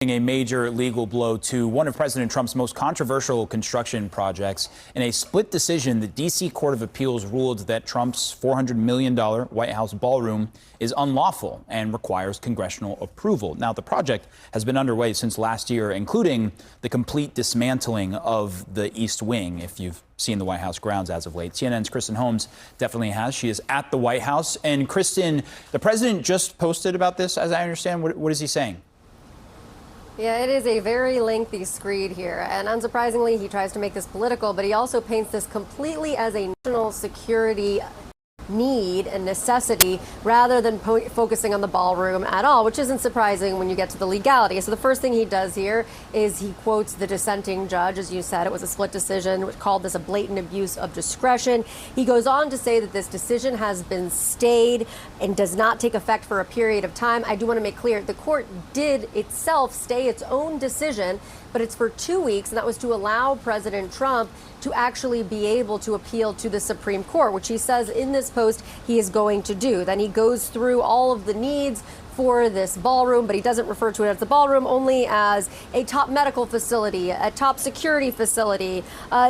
A major legal blow to one of President Trump's most controversial construction projects. In a split decision, the D.C. Court of Appeals ruled that Trump's $400 million White House ballroom is unlawful and requires congressional approval. Now, the project has been underway since last year, including the complete dismantling of the East Wing, if you've seen the White House grounds as of late. CNN's Kristen Holmes definitely has. She is at the White House. And Kristen, the president just posted about this, as I understand. What is he saying? Yeah, it is a very lengthy screed here, and unsurprisingly, he tries to make this political, but he also paints this completely as a national security need and necessity rather than focusing on the ballroom at all, which isn't surprising when you get to the legality. So the first thing he does here is he quotes the dissenting judge. As you said, it was a split decision, which called this a blatant abuse of discretion. He goes on to say that this decision has been stayed and does not take effect for a period of time. I do want to make clear the court did itself stay its own decision, but it's for 2 weeks, and that was to allow President Trump to actually be able to appeal to the Supreme Court, which he says in this post he is going to do. Then he goes through all of the needs for this ballroom, but he doesn't refer to it as the ballroom, only as a top medical facility, a top security facility,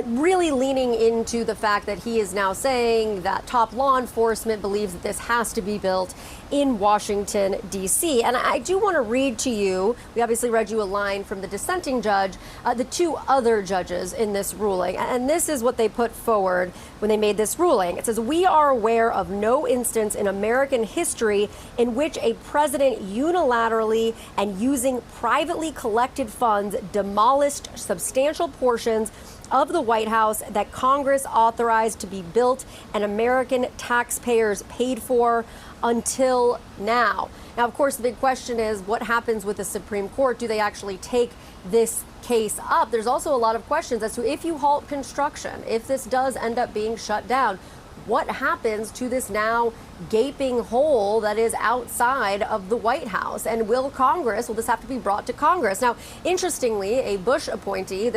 really leaning into the fact that he is now saying that top law enforcement believes that this has to be built in Washington, D.C. And I do want to read to you, we obviously read you a line from the dissenting judge, the two other judges in this ruling. And this is what they put forward when they made this ruling. It says, "We are aware of no instance in American history in which a president unilaterally and using privately collected funds demolished substantial portions of the White House that Congress authorized to be built and American taxpayers paid for until now." Now, of course, the big question is what happens with the Supreme Court? Do they actually take this case up? There's also a lot of questions as to if you halt construction, if this does end up being shut down, what happens to this now gaping hole that is outside of the White House? And will this have to be brought to Congress? Now, interestingly, a Bush appointee,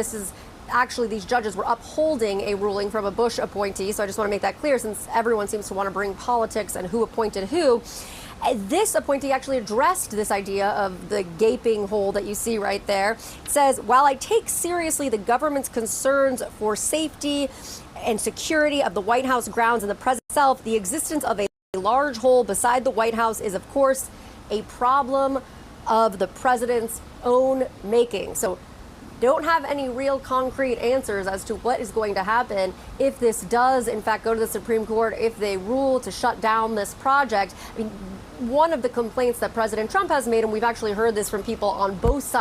actually, these judges were upholding a ruling from a Bush appointee, so I just want to make that clear since everyone seems to want to bring politics and who appointed who. This appointee actually addressed this idea of the gaping hole that you see right there. It says, "While I take seriously the government's concerns for safety and security of the White House grounds and the president itself, the existence of a large hole beside the White House is, of course, a problem of the president's own making." So don't have any real concrete answers as to what is going to happen if this does, in fact, go to the Supreme Court, if they rule to shut down this project. I mean, one of the complaints that President Trump has made, and we've actually heard this from people on both sides